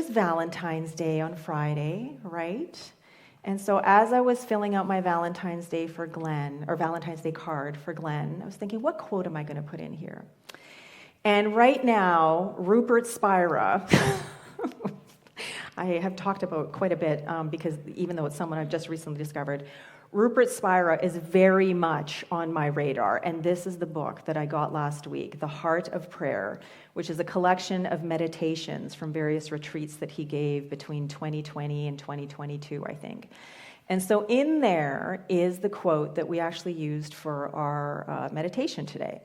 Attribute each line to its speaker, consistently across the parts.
Speaker 1: Valentine's Day on Friday, right? And so as I was filling out my Valentine's Day for Glenn, or Valentine's Day card for Glenn, I was thinking, what quote am I going to put in here? And right now, Rupert Spira, I have talked about quite a bit because even though it's someone I've just recently discovered, Rupert Spira is very much on my radar, and this is the book that I got last week, The Heart of Prayer, which is a collection of meditations from various retreats that he gave between 2020 and 2022, I think. And so in there is the quote that we actually used for our meditation today.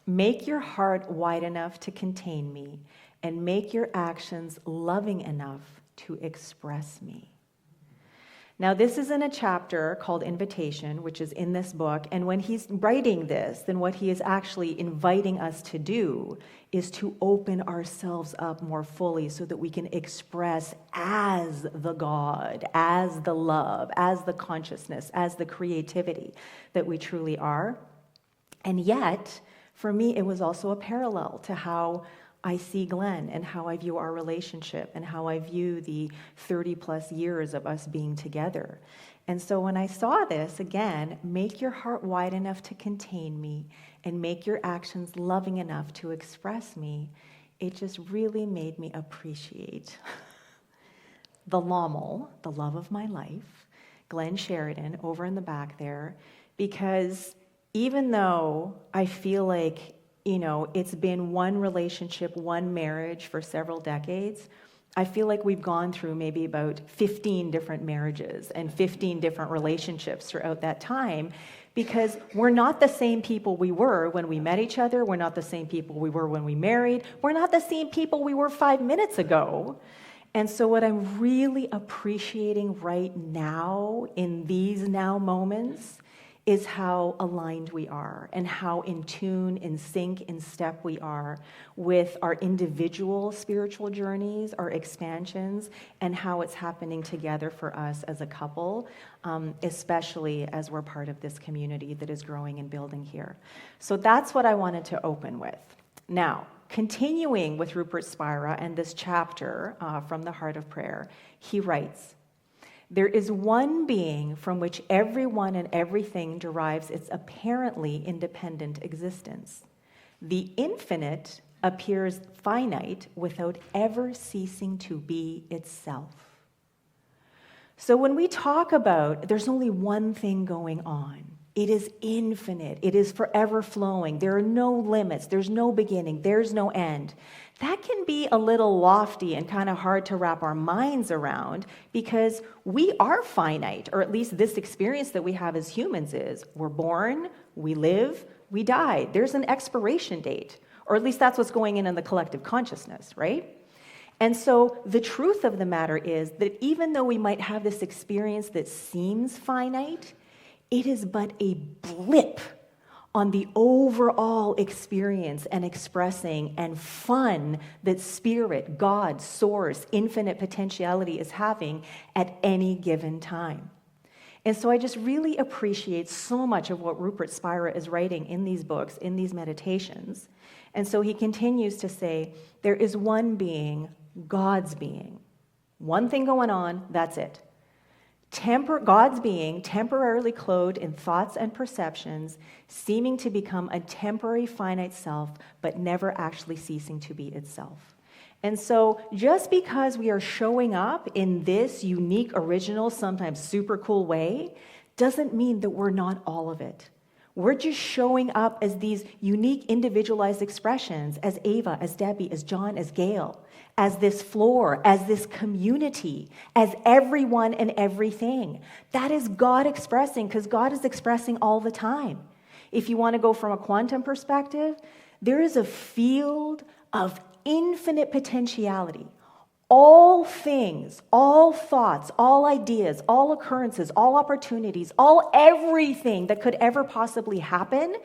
Speaker 1: Make your heart wide enough to contain me, and make your actions loving enough to express me. Now, this is in a chapter called Invitation, which is in this book, and when he's writing this, then what he is actually inviting us to do is to open ourselves up more fully so that we can express as the God, as the love, as the consciousness, as the creativity that we truly are. And yet, for me, it was also a parallel to how I see Glenn and how I view our relationship and how I view the 30 plus years of us being together. And so when I saw this, again, make your heart wide enough to contain me and make your actions loving enough to express me, it just really made me appreciate the Lommel, the love of my life, Glenn Sheridan, over in the back there, because even though I feel like it's been one relationship, one marriage for several decades, I feel like we've gone through maybe about 15 different marriages and 15 different relationships throughout that time, because we're not the same people we were when we met each other. We're not the same people we were when we married. We're not the same people we were 5 minutes ago. And so what I'm really appreciating right now in these now moments is how aligned we are and how in tune, in sync, in step we are with our individual spiritual journeys, our expansions, and how it's happening together for us as a couple, especially as we're part of this community that is growing and building here. So that's what I wanted to open with. Now, continuing with Rupert Spira and this chapter from The Heart of Prayer, he writes, there is one being from which everyone and everything derives its apparently independent existence. The infinite appears finite without ever ceasing to be itself. So when we talk about there's only one thing going on, it is infinite, it is forever flowing, there are no limits, there's no beginning, there's no end. That can be a little lofty and kind of hard to wrap our minds around because we are finite, or at least this experience that we have as humans is we're born, we live, we die. There's an expiration date, or at least that's what's going in the collective consciousness, right? And so the truth of the matter is that even though we might have this experience that seems finite, it is but a blip on the overall experience and expressing and fun that spirit, God, source, infinite potentiality is having at any given time. And so I just really appreciate so much of what Rupert Spira is writing in these books, in these meditations. And so he continues to say, there is one being, God's being. One thing going on, that's it. God's being temporarily clothed in thoughts and perceptions, seeming to become a temporary finite self, but never actually ceasing to be itself. And so just because we are showing up in this unique, original, sometimes super cool way, doesn't mean that we're not all of it. We're just showing up as these unique, individualized expressions, as Ava, as Debbie, as John, as Gail, as this floor, as this community, as everyone and everything. That is God expressing, because God is expressing all the time. If you want to go from a quantum perspective, there is a field of infinite potentiality. All things, all thoughts, all ideas, all occurrences, all opportunities, everything that could ever possibly happen,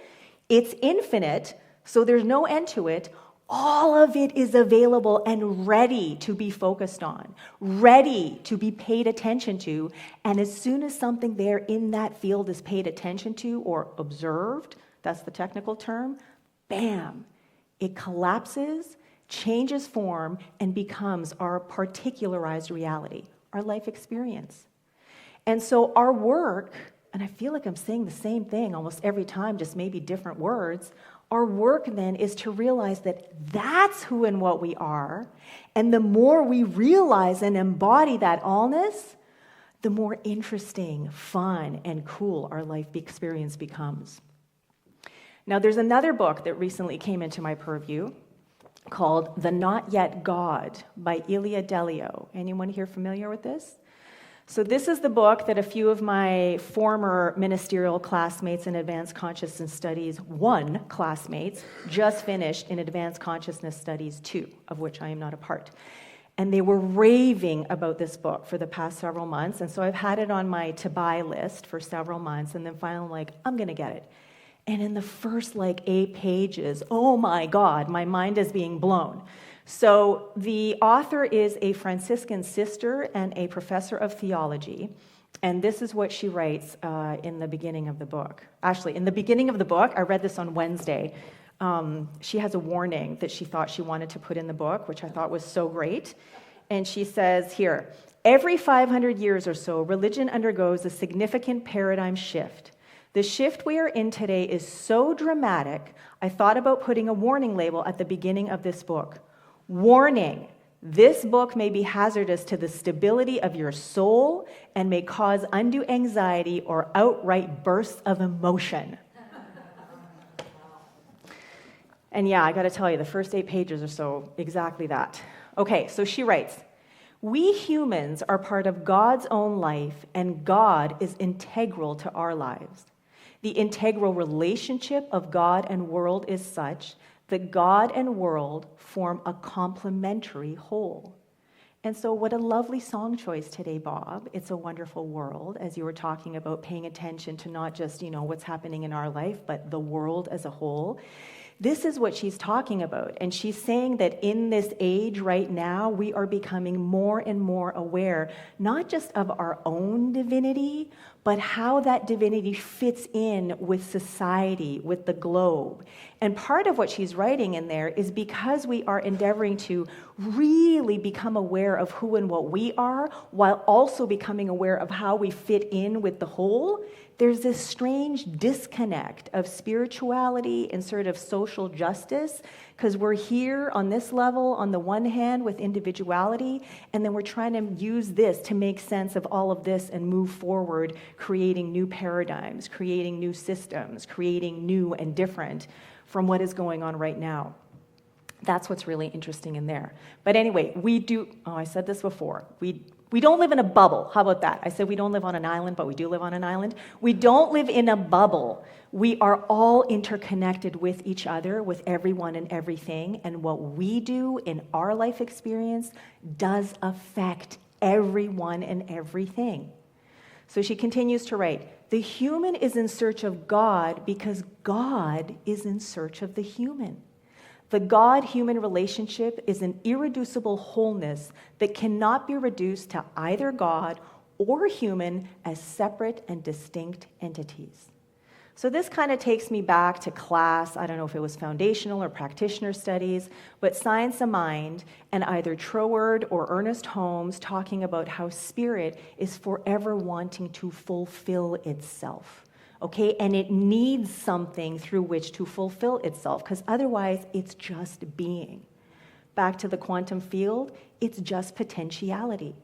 Speaker 1: it's infinite, so there's no end to it. All of it is available and ready to be focused on, ready to be paid attention to. And as soon as something there in that field is paid attention to or observed, that's the technical term, bam, it collapses, changes form and becomes our particularized reality, our life experience. And so our work, and I feel like I'm saying the same thing almost every time, just maybe different words, our work then is to realize that that's who and what we are, and the more we realize and embody that allness, the more interesting, fun, and cool our life experience becomes. Now, there's another book that recently came into my purview called The Not Yet God by Ilia Delio. Anyone here familiar with this? So this is the book that a few of my former ministerial classmates in Advanced Consciousness Studies 1 classmates just finished in Advanced Consciousness Studies 2, of which I am not a part. And they were raving about this book for the past several months. And so I've had it on my to-buy list for several months. And then finally I'm like, I'm going to get it. And in the first 8 pages, oh my God, my mind is being blown. So the author is a Franciscan sister and a professor of theology. And this is what she writes in the beginning of the book. Actually, in the beginning of the book, I read this on Wednesday. She has a warning that she thought she wanted to put in the book, which I thought was so great. And she says here, every 500 years or so, religion undergoes a significant paradigm shift. The shift we are in today is so dramatic, I thought about putting a warning label at the beginning of this book. Warning, this book may be hazardous to the stability of your soul and may cause undue anxiety or outright bursts of emotion. And yeah, I got to tell you, the first 8 pages or so, exactly that. Okay, so she writes, we humans are part of God's own life, and God is integral to our lives. The integral relationship of God and world is such that God and world form a complementary whole. And so what a lovely song choice today, Bob. It's a wonderful world, as you were talking about paying attention to not just, what's happening in our life, but the world as a whole. This is what she's talking about. And she's saying that in this age right now, we are becoming more and more aware, not just of our own divinity, but how that divinity fits in with society, with the globe. And part of what she's writing in there is because we are endeavoring to really become aware of who and what we are, while also becoming aware of how we fit in with the whole, there's this strange disconnect of spirituality and sort of social justice, because we're here on this level, on the one hand, with individuality, and then we're trying to use this to make sense of all of this and move forward, creating new paradigms, creating new systems, creating new and different from what is going on right now. That's what's really interesting in there. But anyway, I said this before, we don't live in a bubble. How about that? I said we don't live on an island, but we do live on an island. We don't live in a bubble. We are all interconnected with each other, with everyone and everything, and what we do in our life experience does affect everyone and everything. So she continues to write, the human is in search of God because God is in search of the human. The God-human relationship is an irreducible wholeness that cannot be reduced to either God or human as separate and distinct entities. So this kind of takes me back to class. I don't know if it was foundational or practitioner studies, but Science of Mind and either Troward or Ernest Holmes talking about how spirit is forever wanting to fulfill itself. Okay, and it needs something through which to fulfill itself, because otherwise it's just being. Back to the quantum field, it's just potentiality.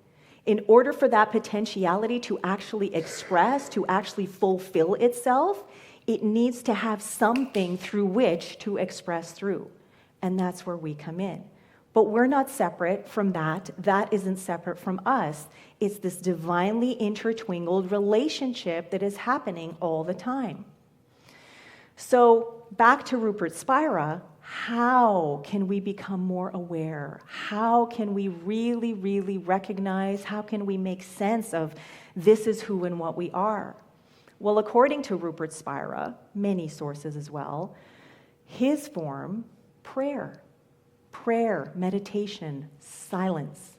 Speaker 1: In order for that potentiality to actually express, to actually fulfill itself, it needs to have something through which to express through. And that's where we come in. But we're not separate from that. That isn't separate from us. It's this divinely intertwined relationship that is happening all the time. So back to Rupert Spira, how can we become more aware? How can we really, really recognize? How can we make sense of this is who and what we are? Well, according to Rupert Spira, many sources as well, his form, prayer. Prayer, meditation, silence.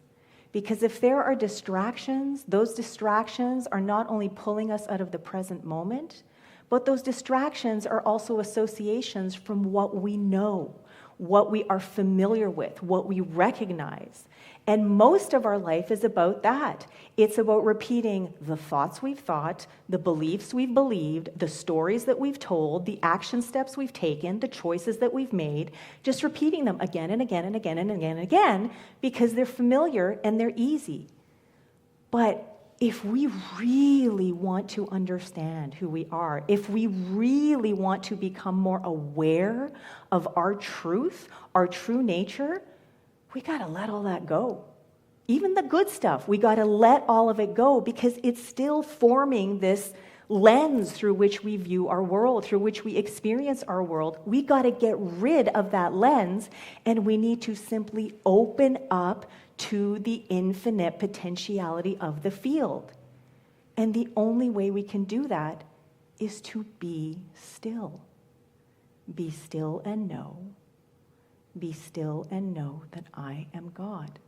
Speaker 1: Because if there are distractions, those distractions are not only pulling us out of the present moment, but those distractions are also associations from what we know, what we are familiar with, what we recognize. And most of our life is about that. It's about repeating the thoughts we've thought, the beliefs we've believed, the stories that we've told, the action steps we've taken, the choices that we've made, just repeating them again and again and again and again and again because they're familiar and they're easy. But if we really want to understand who we are, if we really want to become more aware of our truth, our true nature, we got to let all that go. Even the good stuff, we got to let all of it go because it's still forming this lens through which we view our world, through which we experience our world. We got to get rid of that lens, and we need to simply open up to the infinite potentiality of the field. And the only way we can do that is to be still. Be still and know. Be still and know that I am God.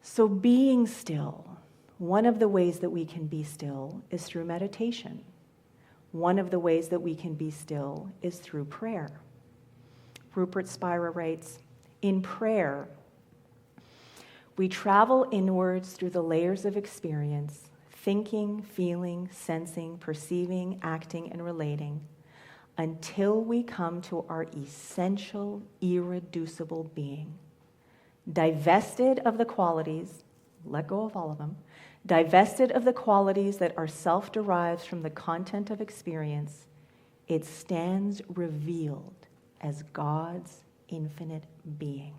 Speaker 1: So being still, one of the ways that we can be still is through meditation. One of the ways that we can be still is through prayer. Rupert Spira writes, in prayer, we travel inwards through the layers of experience, thinking, feeling, sensing, perceiving, acting, and relating, until we come to our essential, irreducible being, divested of the qualities, let go of all of them, divested of the qualities that are self-derived from the content of experience, it stands revealed as God's infinite being.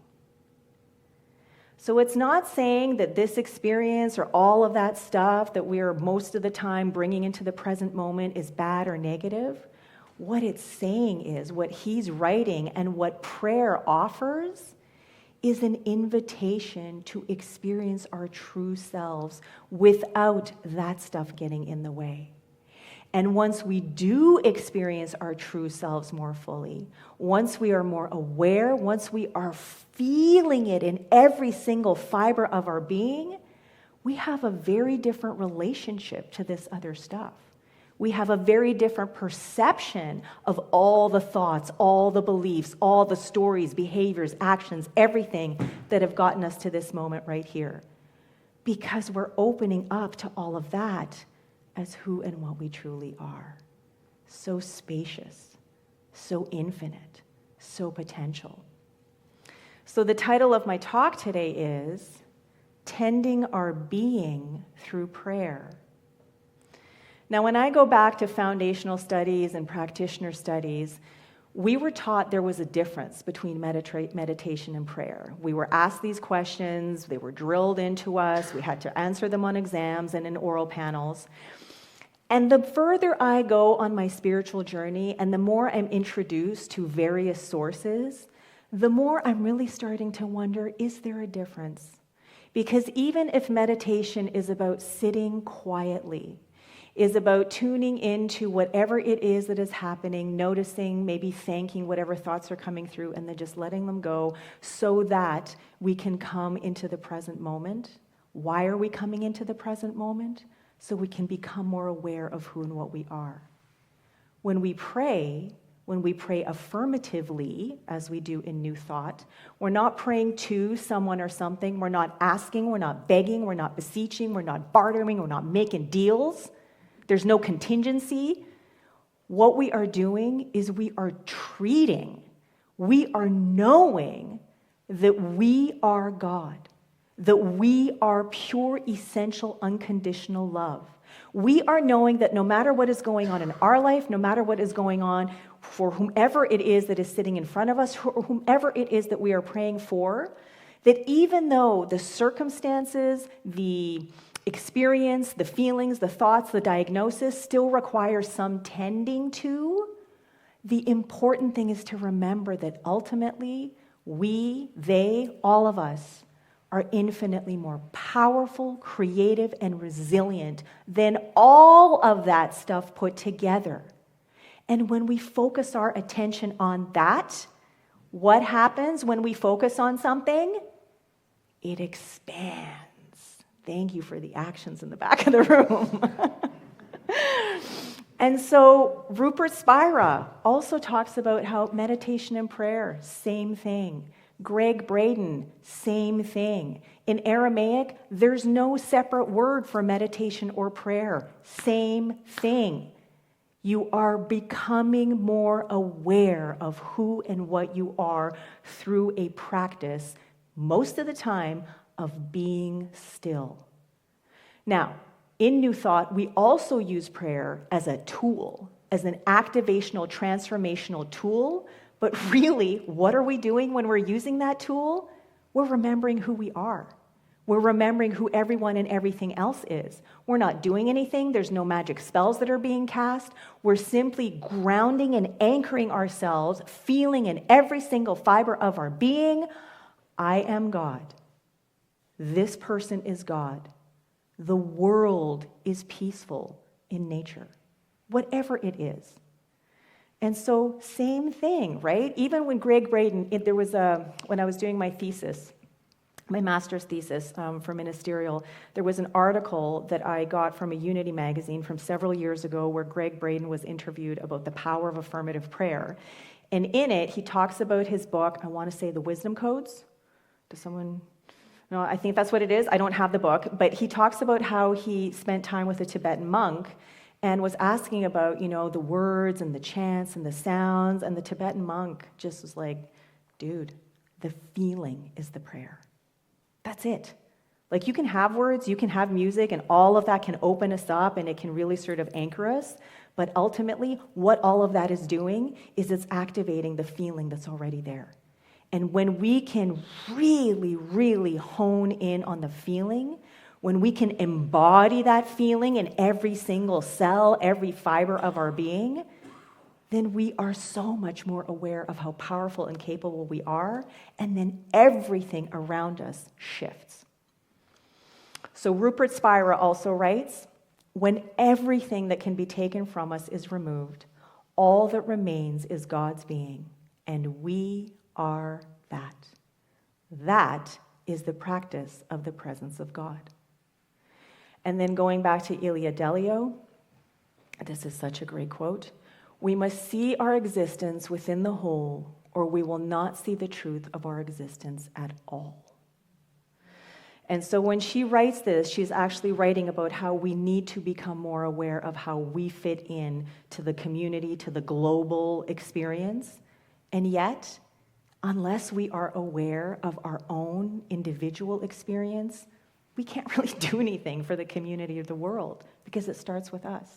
Speaker 1: So it's not saying that this experience or all of that stuff that we are most of the time bringing into the present moment is bad or negative. What it's saying is, what he's writing and what prayer offers is an invitation to experience our true selves without that stuff getting in the way. And once we do experience our true selves more fully, once we are more aware, once we are feeling it in every single fiber of our being, we have a very different relationship to this other stuff. We have a very different perception of all the thoughts, all the beliefs, all the stories, behaviors, actions, everything that have gotten us to this moment right here. Because we're opening up to all of that as who and what we truly are. So spacious, so infinite, so potential. So the title of my talk today is Tending Our Being Through Prayer. Now, when I go back to foundational studies and practitioner studies, we were taught there was a difference between meditation and prayer. We were asked these questions, they were drilled into us, we had to answer them on exams and in oral panels. And the further I go on my spiritual journey and the more I'm introduced to various sources, the more I'm really starting to wonder, is there a difference? Because even if meditation is about sitting quietly, is about tuning into whatever it is that is happening, noticing, maybe thanking whatever thoughts are coming through, and then just letting them go so that we can come into the present moment. Why are we coming into the present moment? So we can become more aware of who and what we are. When we pray affirmatively, as we do in New Thought, we're not praying to someone or something, we're not asking, we're not begging, we're not beseeching, we're not bartering, we're not making deals. There's no contingency. What we are doing is we are treating, we are knowing that we are God, that we are pure, essential, unconditional love. We are knowing that no matter what is going on in our life, no matter what is going on for whomever it is that is sitting in front of us, or whomever it is that we are praying for, that even though the circumstances, the experience, the feelings, the thoughts, the diagnosis still require some tending to, the important thing is to remember that ultimately we, they, all of us are infinitely more powerful, creative, and resilient than all of that stuff put together. And when we focus our attention on that, what happens when we focus on something? It expands. Thank you for the actions in the back of the room. And so Rupert Spira also talks about how meditation and prayer, same thing. Greg Braden, same thing. In Aramaic, there's no separate word for meditation or prayer. Same thing. You are becoming more aware of who and what you are through a practice, most of the time, of being still. Now, in New Thought, we also use prayer as a tool, as an activational, transformational tool. But really, what are we doing when we're using that tool? We're remembering who we are. We're remembering who everyone and everything else is. We're not doing anything. There's no magic spells that are being cast. We're simply grounding and anchoring ourselves, feeling in every single fiber of our being, I am God. This person is God. The world is peaceful in nature, whatever it is. And so, same thing, right? Even when Greg Braden, when I was doing my thesis, my master's thesis for ministerial, there was an article that I got from a Unity magazine from several years ago where Greg Braden was interviewed about the power of affirmative prayer. And in it, he talks about his book, I want to say The Wisdom Codes. Does someone... No, I think that's what it is. I don't have the book. But he talks about how he spent time with a Tibetan monk and was asking about, the words and the chants and the sounds. And the Tibetan monk just was like, dude, the feeling is the prayer. That's it. Like, you can have words, you can have music, and all of that can open us up and it can really sort of anchor us. But ultimately, what all of that is doing is it's activating the feeling that's already there. And when we can really, really hone in on the feeling, when we can embody that feeling in every single cell, every fiber of our being, then we are so much more aware of how powerful and capable we are, and then everything around us shifts. So Rupert Spira also writes, when everything that can be taken from us is removed, all that remains is God's being, and we are that. That is the practice of the presence of God. And then going back to Ilia Delio, this is such a great quote. We must see our existence within the whole, or we will not see the truth of our existence at all. And so when she writes this, she's actually writing about how we need to become more aware of how we fit in to the community, to the global experience. And yet, unless we are aware of our own individual experience, we can't really do anything for the community of the world because it starts with us.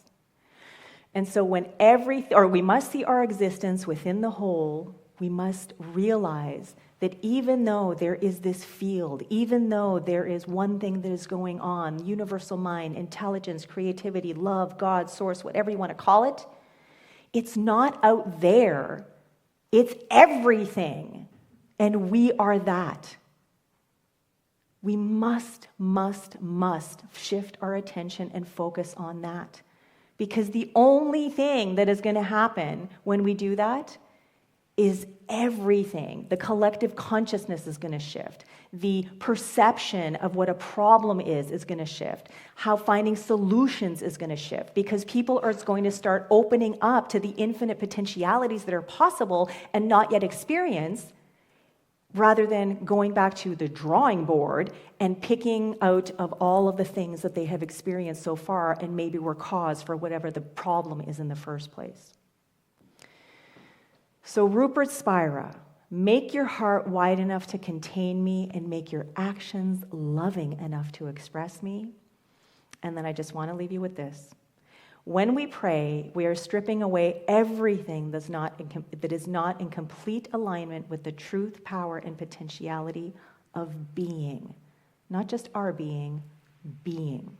Speaker 1: And so we must see our existence within the whole, we must realize that even though there is this field, even though there is one thing that is going on, universal mind, intelligence, creativity, love, God, source, whatever you want to call it, it's not out there. It's everything, and we are that. We must shift our attention and focus on that, because the only thing that is going to happen when we do that is everything. The collective consciousness is going to shift. The perception of what a problem is going to shift. How finding solutions is going to shift, because people are going to start opening up to the infinite potentialities that are possible and not yet experienced, rather than going back to the drawing board and picking out of all of the things that they have experienced so far and maybe were cause for whatever the problem is in the first place. So Rupert Spira, make your heart wide enough to contain me and make your actions loving enough to express me. And then I just want to leave you with this. When we pray, we are stripping away everything that is not in complete alignment with the truth, power, and potentiality of being. Not just our being, being.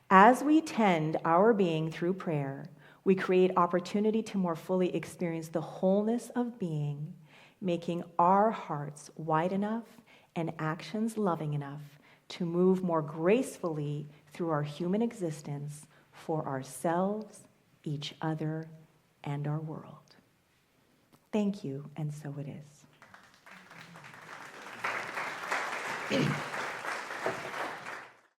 Speaker 1: As we tend our being through prayer, we create opportunity to more fully experience the wholeness of being, making our hearts wide enough and actions loving enough to move more gracefully through our human existence for ourselves, each other, and our world. Thank you, and so it is.